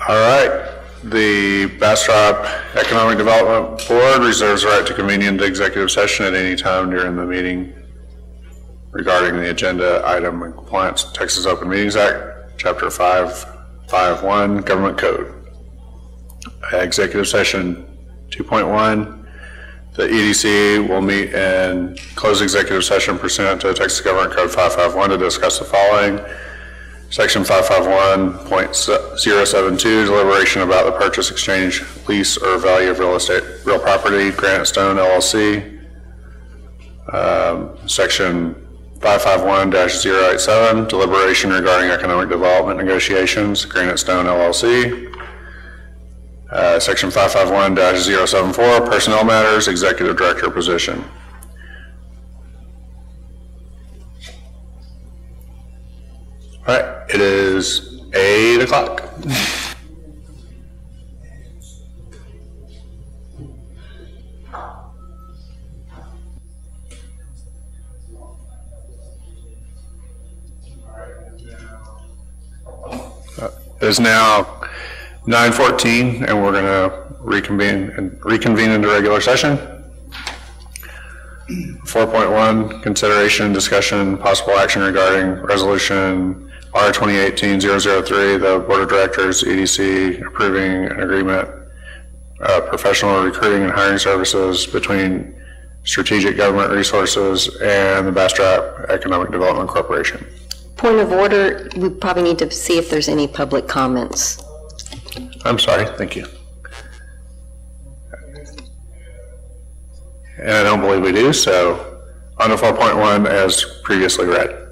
All right. The Bastrop Economic Development Board reserves the right to convene into executive session at any time during the meeting regarding the agenda item in compliance with Texas Open Meetings Act, Chapter 551, Government Code. Executive session 2.1. The EDC will meet and close executive session pursuant to Texas Government Code 551 to discuss the following. Section 551.072, deliberation about the purchase, exchange, lease, or value of real property, Granite Stone LLC. Section 551-087, deliberation regarding economic development negotiations, Granite Stone LLC. Section 551-074, personnel matters, executive director position. All right, it is 8 o'clock. It is now 9:14, and we're going to reconvene into regular session. 4.1, consideration, discussion, possible action regarding resolution R 2018-003, the Board of Directors, EDC, approving an agreement, professional recruiting and hiring services between Strategic Government Resources and the Bastrop Economic Development Corporation. Point of order, we probably need to see if there's any public comments. I'm sorry, thank you. And I don't believe we do, so on to 4.1 as previously read.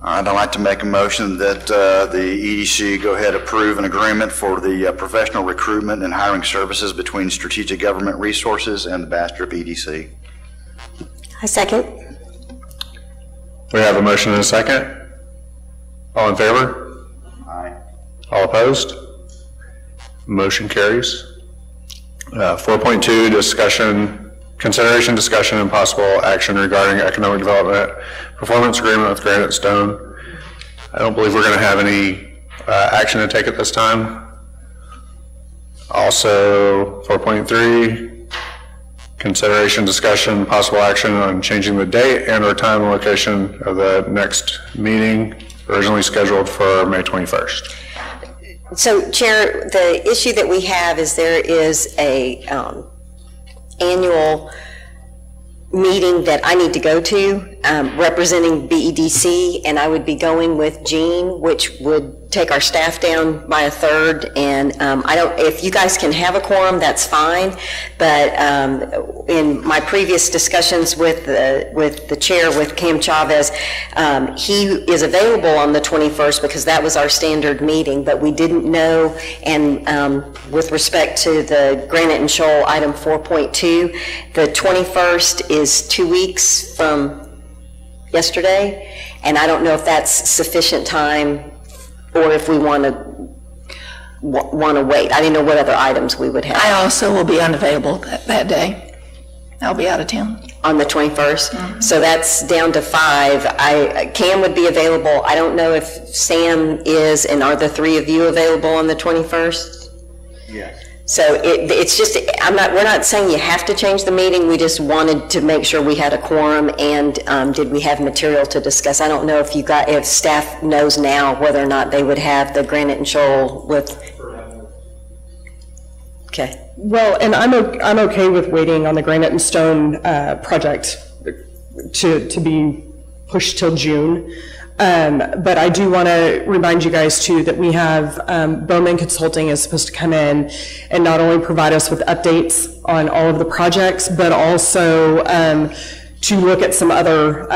I'd like to make a motion that the EDC go ahead and approve an agreement for the professional recruitment and hiring services between Strategic Government Resources and the Bastrop EDC. I second. We have a motion and a second. All in favor? Aye. All opposed? Motion carries. 4.2, consideration, discussion, and possible action regarding economic development performance agreement with Granite Stone. I don't believe we're going to have any action to take at this time. Also, 4.3, consideration, discussion, possible action on changing the date and or time and location of the next meeting, originally scheduled for May 21st. So, Chair, the issue that we have is there is a annual meeting that I need to go to representing BEDC, and I would be going with Jean, which would take our staff down by a third. And if you guys can have a quorum, that's fine. But in my previous discussions with the chair, with Cam Chavez, he is available on the 21st because that was our standard meeting, but we didn't know. And with respect to the Granite and Shoal item 4.2, the 21st is 2 weeks from yesterday, and I don't know if that's sufficient time or if we want to wait. I didn't know what other items we would have. I also will be unavailable that day. I'll be out of town. On the 21st? Mm-hmm. So that's down to 5. Cam would be available. I don't know if Sam is, and are the 3 of you available on the 21st? Yes. So it's just, we're not saying you have to change the meeting. We just wanted to make sure we had a quorum, and did we have material to discuss? I don't know if staff knows now whether or not they would have the Granite and Shoal with. Okay. Well, and I'm okay with waiting on the Granite and Stone project to be pushed till June. But I do want to remind you guys too that we have Bowman Consulting is supposed to come in and not only provide us with updates on all of the projects, but also to look at some other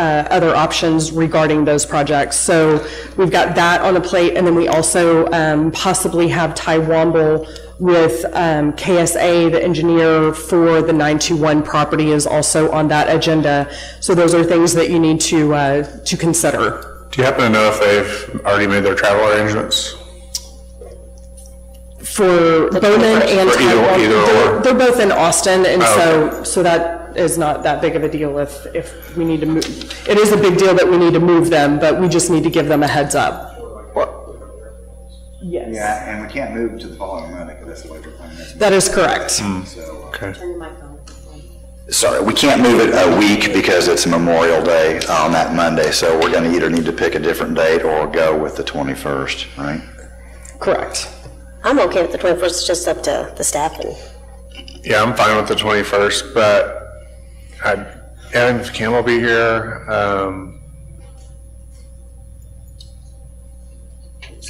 options regarding those projects. So we've got that on the plate, and then we also possibly have Ty Womble with KSA, the engineer for the 921 property, is also on that agenda. So those are things that you need to consider. Do you happen to know if they've already made their travel arrangements? For Bowman and Ty Womble, they're both in Austin, and so that is not that big of a deal if we need to move. It is a big deal that we need to move them, but we just need to give them a heads up. Yes. Yeah, and we can't move it to the following Monday because that's the way we're planning this. That is correct. So, Okay. sorry, we can't move it a week because it's Memorial Day on that Monday, so we're going to either need to pick a different date or go with the 21st, right? Correct. I'm okay with the 21st, it's just up to the staff and. Yeah, I'm fine with the 21st, but Evan Cam will be here.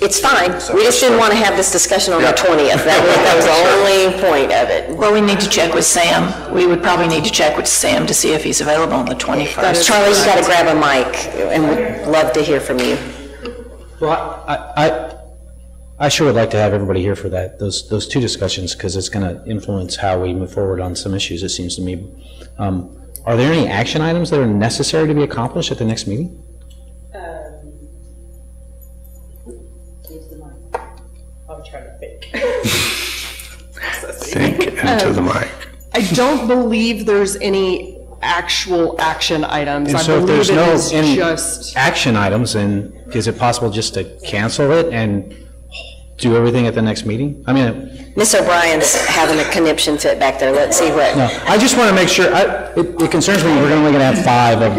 It's fine. We just didn't want to have this discussion on the 20th. That was the only point of it. Well, we need to check with Sam. We would probably need to check with Sam to see if he's available on the 21st. Charlie, you got to grab a mic, and we'd love to hear from you. Well, I sure would like to have everybody here for that, those two discussions, because it's going to influence how we move forward on some issues, it seems to me. Are there any action items that are necessary to be accomplished at the next meeting? I'm trying to think. Think into the mic. I don't believe there's any actual action items. And I so if believe there's it no is any just, action items, then is it possible just to cancel it and do everything at the next meeting? I mean, Miss O'Brien's having a conniption fit back there. Let's see what. no, I just want to make sure, it concerns me, we're only going to have 5 of.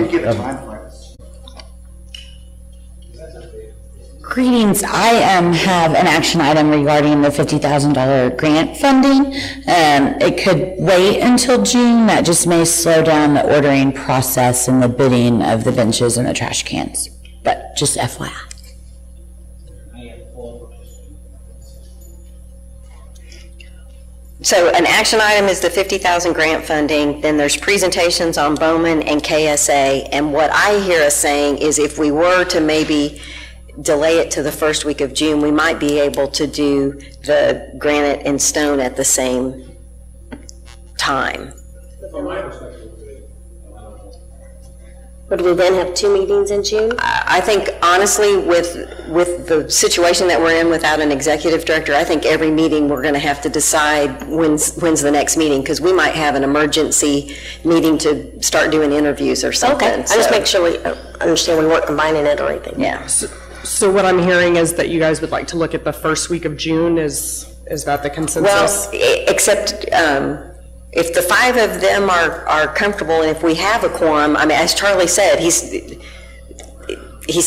Greetings. I have an action item regarding the $50,000 grant funding. It could wait until June. That just may slow down the ordering process and the bidding of the benches and the trash cans. But just FYI. So an action item is the 50,000 grant funding, then there's presentations on Bowman and KSA, and what I hear us saying is if we were to maybe delay it to the first week of June, we might be able to do the granite and stone at the same time. Would we then have 2 meetings in June? I think honestly, with the situation that we're in without an executive director, I think every meeting we're going to have to decide when's the next meeting, because we might have an emergency meeting to start doing interviews or something. Okay, I just make sure we understand we weren't combining it or anything. Yeah. so what I'm hearing is that you guys would like to look at the first week of June. Is that the consensus? Well, except if the 5 of them are comfortable, and if we have a quorum, I mean, as Charlie said, he's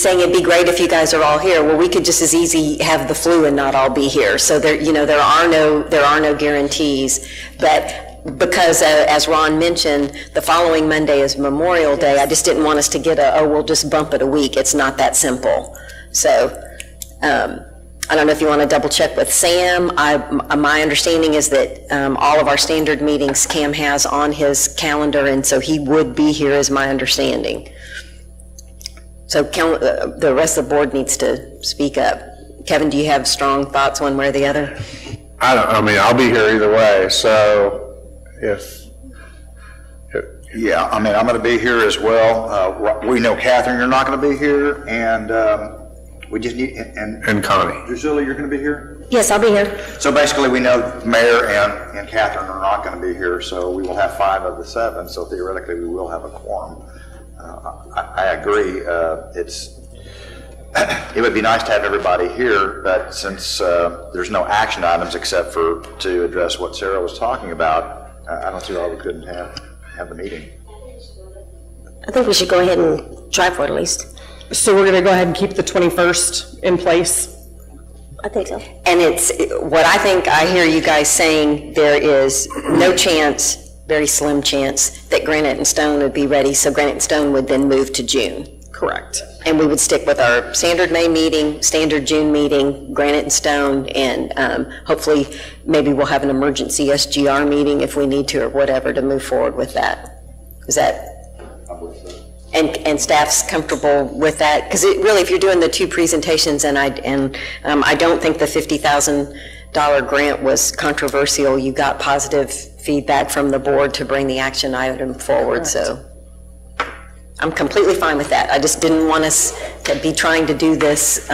saying it'd be great if you guys are all here. Well, we could just as easy have the flu and not all be here. So there are no guarantees. But because, as Ron mentioned, the following Monday is Memorial Day, I just didn't want us to get we'll just bump it a week. It's not that simple. So, I don't know if you want to double check with Sam. My understanding is that all of our standard meetings Cam has on his calendar, and so he would be here, is my understanding. So the rest of the board needs to speak up. Kevin, do you have strong thoughts one way or the other? I'll be here either way, so Yeah, I'm going to be here as well. We know, Catherine, you're not going to be here, and we just need, and Connie. Drusilla, you're going to be here? Yes, I'll be here. So basically, we know the mayor and Catherine are not going to be here, so we will have 5 of the 7, so theoretically, we will have a quorum. I agree. It would be nice to have everybody here, but since there's no action items except for to address what Sarah was talking about, I don't see why we couldn't have the meeting. I think we should go ahead and try for it at least. So we're going to go ahead and keep the 21st in place? I think so. And it's what I think I hear you guys saying, there is no chance, very slim chance, that granite and stone would be ready, so granite and stone would then move to June. Correct. And we would stick with our standard May meeting, standard June meeting, granite and stone, and hopefully maybe we'll have an emergency SGR meeting if we need to or whatever to move forward with that. Is that? And staff's comfortable with that? Because really, if you're doing the 2 presentations, and I don't think the $50,000 grant was controversial, you got positive feedback from the board to bring the action item forward, so I'm completely fine with that. I just didn't want us to be trying to do this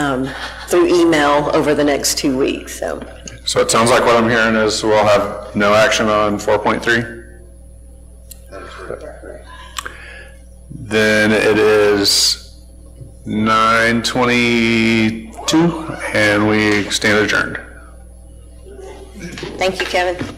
through email over the next 2 weeks, so. So it sounds like what I'm hearing is we'll have no action on 4.3? Then it is 9:23, and we stand adjourned. Thank you, Kevin.